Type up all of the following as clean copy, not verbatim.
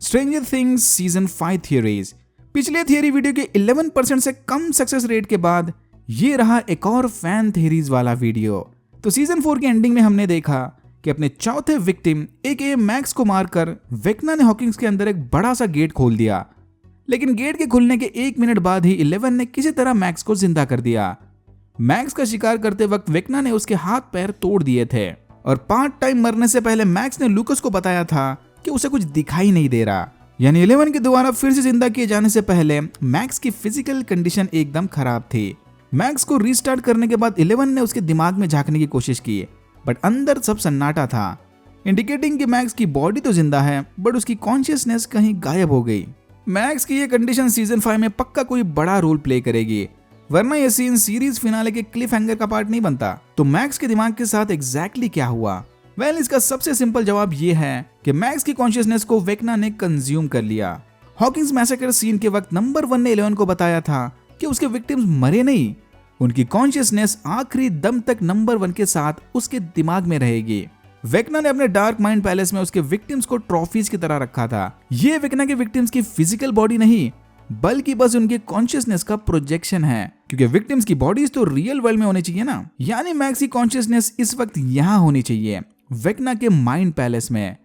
Stranger things season 5 theories. पिछले theory video के 11% से कम सक्सेस रेट के बाद ये रहा एक और फैन थियरीज वाला वीडियो। तो सीजन 4 की एंडिंग में हमने देखा कि अपने चौथे विक्टिम एके मैक्स को मारकर वेक्ना ने हॉकिंग्स के अंदर एक बड़ा सा गेट खोल दिया। लेकिन गेट के खुलने के 1 मिनट बाद ही 11 ने किसी तरह मैक्स को जिंदा कर दिया। मैक्स का शिकार करते वक्त वेक्ना ने उसके हाथ पैर तोड़ दिए थे और पार्ट टाइम मरने से पहले मैक्स ने लूकस को बताया था कि उसे कुछ दिखाई नहीं दे रहा। यानी 11 के दोबारा फिर से जिंदा किए जाने से पहले मैक्स की फिजिकल कंडीशन एकदम खराब थी। मैक्स को रीस्टार्ट करने के बाद 11 ने उसके दिमाग में झांकने की कोशिश की, बट अंदर सब सन्नाटा था, इंडिकेटिंग कि मैक्स की बॉडी तो जिंदा है बट उसकी कॉन्शियसनेस कहीं गायब हो गई। मैक्स की ये कंडीशन सीजन 5 में पक्का कोई बड़ा रोल प्ले करेगी, वरना ये सीन सीरीज फिनाले के क्लिफ हैंगर का पार्ट नहीं बनता। तो मैक्स के दिमाग के साथ एग्जैक्टली क्या हुआ? वेल, इसका सबसे सिंपल जवाब ये है कि मैक्स की कॉन्शियसनेस को वेक्ना ने कंज्यूम कर लिया। हॉकिंग्स मैसेकर सीन के वक्त नंबर 1 ने 11 को बताया था कि उसके विक्टिम्स मरे नहीं, उनकी कॉन्शियसनेस आखिरी दम तक नंबर 1 के साथ उसके दिमाग में रहेगी। वेक्ना ने अपने डार्क माइंड पैलेस में उसके विक्टिम्स को ट्रॉफीज की तरह रखा था। ये वेक्ना के विक्टिम्स की फिजिकल बॉडी नहीं बल्कि बस उनके कॉन्शियसनेस का प्रोजेक्शन है, क्योंकि विक्टिम्स की बॉडीज तो रियल वर्ल्ड में होनी चाहिए ना। यानी मैक्स की कॉन्शियसनेस इस वक्त यहाँ होनी चाहिए, वेक्ना के माइंड पैलेस में।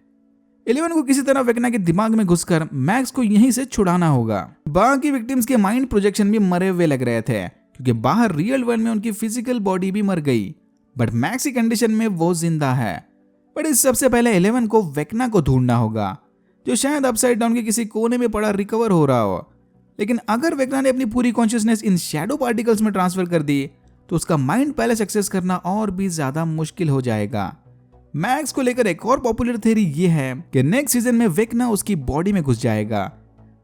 11 को किसी तरह वेक्ना के दिमाग में घुसकर मैक्स को यहीं से छुड़ाना होगा। बाकी विक्टिम्स के माइंड प्रोजेक्शन भी मरे हुए लग रहे थे, क्योंकि बाहर रियल वर्ल्ड में उनकी फिजिकल बॉडी भी मर गई, बट मैक्स की कंडीशन में वो जिंदा है। बट इस सबसे पहले 11 को वेक्ना को ढूंढना होगा, जो शायद अपसाइड डाउन के किसी कोने में पड़ा रिकवर हो रहा हो। लेकिन अगर वेक्ना ने अपनी पूरी कॉन्शियसनेस इन शैडो पार्टिकल्स में ट्रांसफर कर दी तो उसका माइंड पैलेस एक्सेस करना और भी ज्यादा मुश्किल हो जाएगा। मैक्स को लेकर एक और पॉपुलर थ्योरी ये है कि नेक्स्ट सीजन में वेक्ना उसकी बॉडी में घुस जाएगा,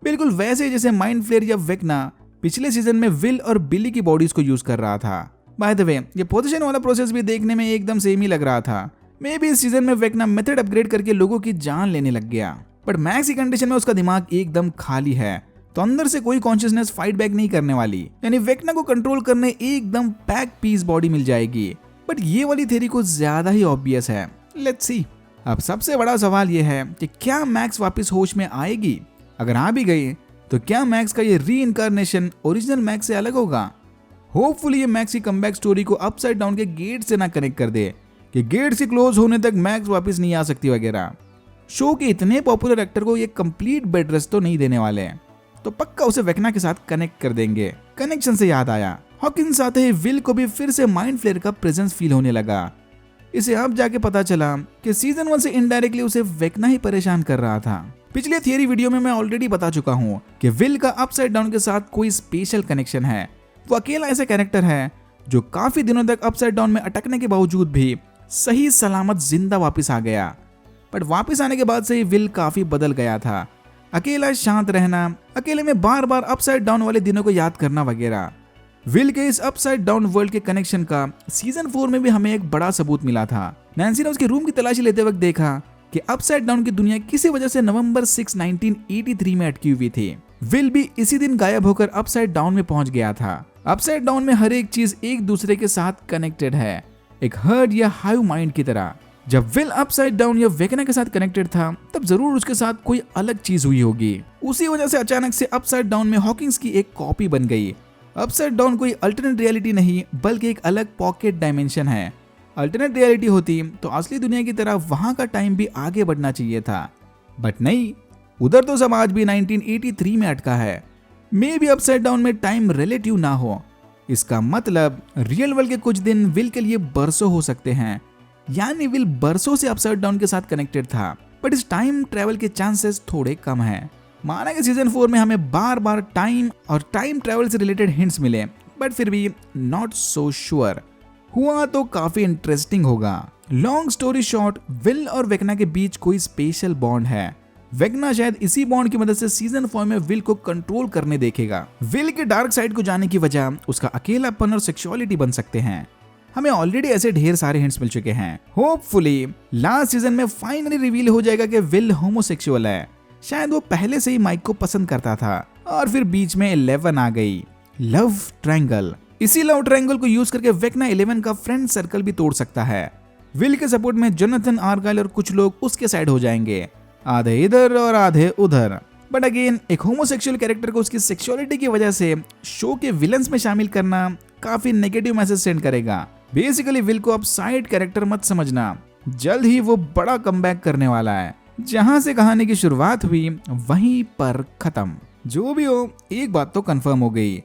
बिल्कुल वैसे जैसे माइंड फ्लेयर या वेक्ना पिछले सीजन में विल और बिली की बॉडीज को यूज कर रहा था। बाय द वे, ये पोजीशन वाला प्रोसेस भी देखने में एकदम सेम ही लग रहा था। मे बी इस सीजन में वेक्ना मेथड अपग्रेड करके लोगों की जान लेने लग गया, बट मैक्स की कंडीशन में उसका दिमाग एकदम खाली है, तो अंदर से कोई कॉन्शियसनेस फाइट बैक नहीं करने वाली। यानी वेक्ना को कंट्रोल करने एकदम पैक पीस बॉडी मिल जाएगी। बट ये वाली थ्योरी को ज्यादा ही ऑब्वियस है। Let's see. अब सबसे बड़ा सवाल ये है कि क्या मैक्स वापस होश में आएगी? अगर आ भी गई तो क्या मैक्स का ये रीइंकार्नेशन ओरिजिनल मैक्स से अलग होगा? होपफुली ये मैक्स की कमबैक स्टोरी को अपसाइड डाउन के गेट से ना कनेक्ट कर दे कि गेट से क्लोज होने तक मैक्स वापस नहीं आ सकती वगैरह। शो के इतने पॉपुलर एक्टर को ये कंप्लीट बेड रेस्ट तो नहीं देने वाले, तो पक्का उसे वेक्ना के साथ कनेक्ट कर देंगे। कनेक्शन से याद आया, हॉकिंस आते ही विल को भी फिर से माइंड फ्लेयर का प्रेजेंस फील होने लगा। इसे अब जाके पता चला कि सीजन 1 से इनडायरेक्टली उसे वेक्ना ही परेशान कर रहा था। पिछले थियरी वीडियो में मैं ऑलरेडी बता चुका हूँ कि विल का अपसाइड डाउन के साथ कोई स्पेशल कनेक्शन है। वो अकेला ऐसा कैरेक्टर है जो काफी दिनों तक अपसाइड डाउन में अटकने के बावजूद भी सही सलामत जिंदा वापस आ गया। बट वापस आने के बाद से ही विल काफी बदल गया था। अकेला शांत रहना, अकेले में बार बार अपसाइड डाउन वाले दिनों को याद करना वगैरह। विल के इस अपसाइड डाउन वर्ल्ड के कनेक्शन का सीजन 4 में भी हमें एक बड़ा सबूत मिला था। नैन्सी ने उसके रूम की तलाशी लेते वक्त देखा कि अपसाइड डाउन की दुनिया किसी वजह से नवंबर 6, 1983 में अटकी हुई थी। विल भी इसी दिन गायब होकर अपसाइड डाउन में पहुंच गया था। अपसाइड डाउन में हर एक चीज एक दूसरे के साथ कनेक्टेड है, एक हर्ड या हाइव माइंड की तरह। जब विल अपसाइड डाउन या वेक्ना के साथ कनेक्टेड था तब जरूर उसके साथ कोई अलग चीज हुई होगी। उसी वजह से अचानक से अपसाइड डाउन में हॉकिंग्स की एक कॉपी बन गई। अपसाइड डाउन कोई अल्टरनेट रियलिटी नहीं बल्कि एक अलग पॉकेट डायमेंशन है। अल्टरनेट रियलिटी होती तो असली दुनिया की तरह वहां का टाइम भी आगे बढ़ना चाहिए था, बट नहीं, उधर तो सब आज भी 1983 में अटका है। मे भी अपसाइड डाउन में टाइम रिलेटिव ना हो। इसका मतलब रियल वर्ल्ड के कुछ दिन विल के लिए बरसों हो सकते हैं। यानी विल बरसों से अपसाइड डाउन के साथ कनेक्टेड था, बट इस टाइम ट्रैवल के चांसेस थोड़े कम हैं। माना कि सीजन 4 में हमें बार बार टाइम और टाइम ट्रैवल से रिलेटेड हिंट्स मिले, बट फिर भी नॉट सो श्योर। हुआ तो काफी इंटरेस्टिंग होगा। लॉन्ग स्टोरी शॉर्ट, विल और वेक्ना के बीच कोई स्पेशल बॉन्ड है। वेक्ना शायद इसी बॉन्ड की मदद से सीजन 4 में विल को कंट्रोल करने देखेगा। विल के डार्क साइड को जाने की वजह उसका अकेलापन और सेक्सुअलिटी बन सकते हैं। हमें ऑलरेडी ऐसे ढेर सारे हिंट्स मिल चुके हैं। होपफुली लास्ट सीजन में फाइनली रिवील हो जाएगा कि विल होमोसेक्सुअल है। शायद वो पहले से ही माइक को पसंद करता था और फिर बीच में 11 आ गई। Love triangle. इसी लव ट्रायंगल को यूज करके वेक्ना 11 का फ्रेंड सर्कल भी तोड़ सकता है। विल के सपोर्ट में जोनाथन, आर्गाइल और कुछ लोग उसके साइड हो जाएंगे आधे इधर और आधे उधर। बट अगेन एक होमोसेक्सुअल कैरेक्टर को उसकी सेक्सुअलिटी की वजह से शो के विलन्स में शामिल करना काफी नेगेटिव मैसेज सेंड करेगा। बेसिकली विल को अब साइड कैरेक्टर मत समझना, जल्द ही वो बड़ा कमबैक करने वाला है। जहां से कहानी की शुरुआत हुई वहीं पर खत्म। जो भी हो, एक बात तो कंफर्म हो गई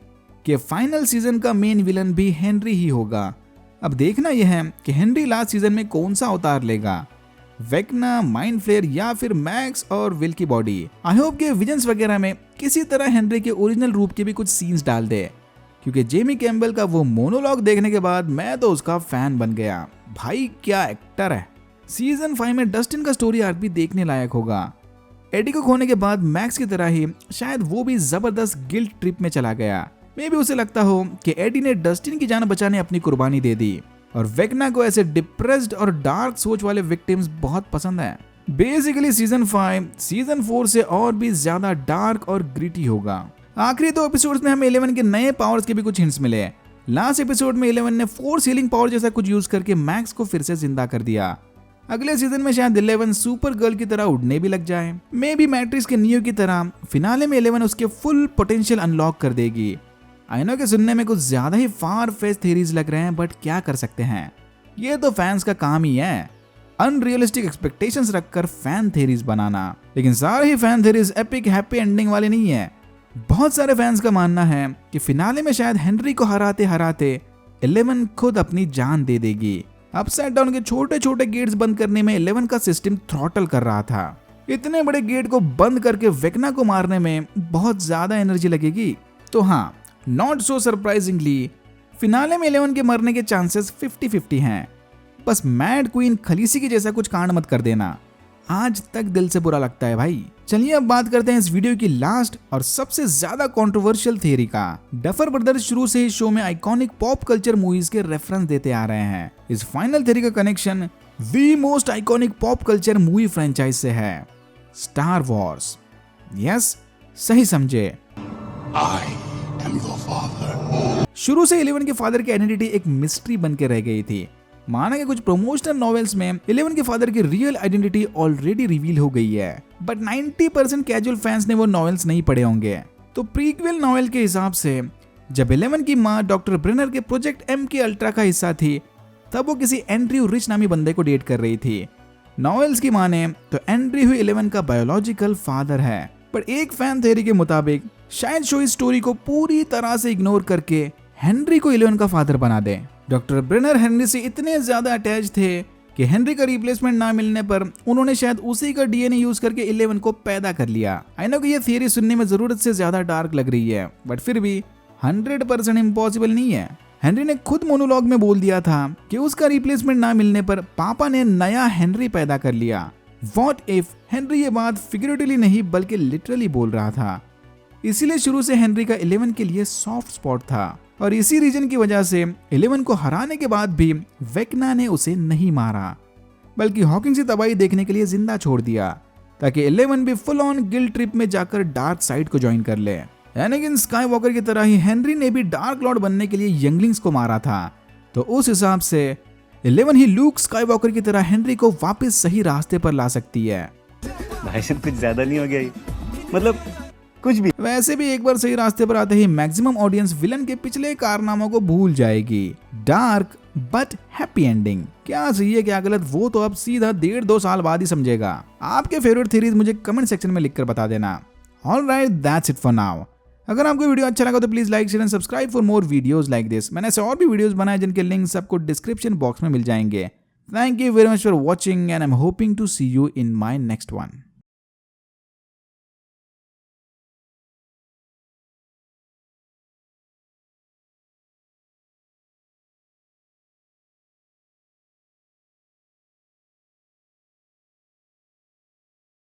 कि फाइनल सीजन का मेन विलन भी हेनरी ही होगा। अब देखना यह है कि हेनरी लास्ट सीजन में कौन सा अवतार लेगा, वेक्ना, माइंड फ्लेयर या फिर मैक्स और विल की बॉडी। आई होप के विजन्स वगैरह में किसी तरह हेनरी के ओरिजिनल रूप के भी कुछ सीन्स डाल दे, क्योंकि जेमी कैम्बेल का वो मोनोलॉग देखने के बाद मैं तो उसका फैन बन गया। भाई क्या एक्टर है। सीजन 5 में डस्टिन का स्टोरी आर्क भी देखने लायक होगा। एडी को खोने के बाद मैक्स की तरह ही शायद वो भी जबरदस्त गिल्ट ट्रिप में चला गया। मे भी उसे लगता हो कि एडी ने डस्टिन की जान बचाने अपनी कुर्बानी दे दी, और वेक्ना को ऐसे डिप्रेस्ड और डार्क सोच वाले विक्टिम्स बहुत पसंद है। बेसिकली सीजन 5 सीजन 4 से और भी ज्यादा डार्क और ग्रिटी होगा। आखिरी 2 एपिसोड्स में हमें 11 के नए पावर्स के भी कुछ हिंट्स मिले। लास्ट एपिसोड में 11 ने फोर्स हीलिंग पावर जैसा कुछ यूज करके मैक्स को फिर से जिंदा कर दिया। अगले सीजन में शायद 11 सुपर गर्ल की तरह उड़ने भी लग जाए। मे बी मैट्रिक्स के नियो की तरह फिनाले में 11 उसके फुल पोटेंशियल अनलॉक कर देगी। आई नो के सुनने में कुछ ज्यादा ही फार फेच थ्योरीज लग रहे हैं, बट क्या कर सकते हैं, ये तो फैंस का काम ही है, अनरियलिस्टिक एक्सपेक्टेशंस रखकर फैन थ्योरीज बनाना। लेकिन सारे ही fan theories epic happy ending वाले नहीं है। बहुत सारे फैंस का मानना है कि फिनाले में शायद हेनरी को हराते हराते 11 खुद अपनी जान दे देगी। अपसाइड डाउन के छोटे छोटे गेट्स बंद करने में 11 का सिस्टम थ्रॉटल कर रहा था। इतने बड़े गेट को बंद करके वेक्ना को मारने में बहुत ज्यादा एनर्जी लगेगी। तो हाँ, नॉट सो सरप्राइजिंगली फिनाले में 11 के मरने के चांसेस 50-50 हैं। बस मैड क्वीन खलीसी की जैसा कुछ कांड मत कर देना, आज तक दिल से बुरा लगता है भाई। चलिए अब बात करते हैं इस वीडियो की लास्ट और सबसे ज्यादा कंट्रोवर्शियल थ्योरी का। डफर ब्रदर्स शुरू से ही शो में आइकॉनिक पॉप कल्चर मूवीज के रेफरेंस देते आ रहे हैं। इस फाइनल थ्योरी का connection the most iconic pop culture movie franchise से है, स्टार वॉर्स। यस, सही समझे। शुरू से 11 के फादर की आइडेंटिटी एक मिस्ट्री बन के रह गई थी। माना कि कुछ प्रमोशनल नॉवेल्स में 11 के फादर की रियल आइडेंटिटी ऑलरेडी रिवील हो गई है, बट 90% कैजुअल फैंस ने वो नॉवेल्स नहीं पढ़े होंगे। तो प्रीक्वल नॉवेल के हिसाब से जब 11 की माँ डॉक्टर ब्रेनर के प्रोजेक्ट एम के अल्ट्रा का हिस्सा थी, तब वो किसी एंड्रयू रिच नामी बंदे को डेट कर रही थी। नॉवेल्स की माने तो एंड्रयू 11 का बायोलॉजिकल फादर है, पर एक फैन थ्योरी के मुताबिक शायद शो इस स्टोरी को पूरी तरह से इग्नोर करके हेनरी को 11 का फादर बना दे। डॉक्टर ब्रेनर हेनरी से इतने ज्यादा अटैच थे कि हेनरी का रिप्लेसमेंट ना मिलने पर उन्होंने शायद उसी का डीएनए यूज करके 11 को पैदा कर लिया। आई नो कि ये थियरी सुनने में जरूरत से ज्यादा डार्क लग रही है, बट फिर भी 100% इम्पॉसिबल नहीं है। हेनरी ने खुद मोनोलॉग में बोल दिया था कि उसका रिप्लेसमेंट ना मिलने पर पापा ने नया हेनरी पैदा कर लिया। व्हाट इफ हेनरी ये बात फिगरेटिवली नहीं बल्कि लिटरली बोल रहा था। इसीलिए शुरू से हेनरी का 11 के लिए सॉफ्ट स्पॉट था, और इसी रीजन की वजह से 11 को हराने के बाद भी वेक्ना ने उसे नहीं मारा, बल्कि हॉकिंग से तबाही देखने के लिए जिंदा छोड़ दिया, ताकि 11 भी फुल ऑन गिल्ट ट्रिप में जाकर डार्क साइड को ज्वाइन कर ले। एनाकिन स्काईवॉकर की तरह ही हेनरी ने भी डार्क लॉर्ड बनने के लिए यंगलिंग्स को मारा था, तो उस हिसाब से 11 ही लूक स्काईवॉकर की तरह हेनरी को वापस सही रास्ते पर ला सकती है। भाई साहब कुछ ज्यादा नहीं हो गया ये? मतलब कुछ भी। वैसे भी एक बार सही रास्ते पर आते ही मैक्सिमम ऑडियंस विलन के पिछले कारनामों को भूल जाएगी। Dark but happy ending. क्या सही है क्या गलत, वो तो अब सीधा 1.5-2 साल बाद ही समझेगा। आपके फेवरेट थ्योरीज मुझे कमेंट सेक्शन में लिखकर बता देना। Alright, that's it for now. अगर आपको वीडियो अच्छा लगा तो please like, share and subscribe for more videos like this. मैंने ऐसे और भी वीडियोस बनाए जिनके लिंक्स आपको डिस्क्रिप्शन बॉक्स में मिल जाएंगे। Thank you very much for watching and I am hoping to see you in my next one.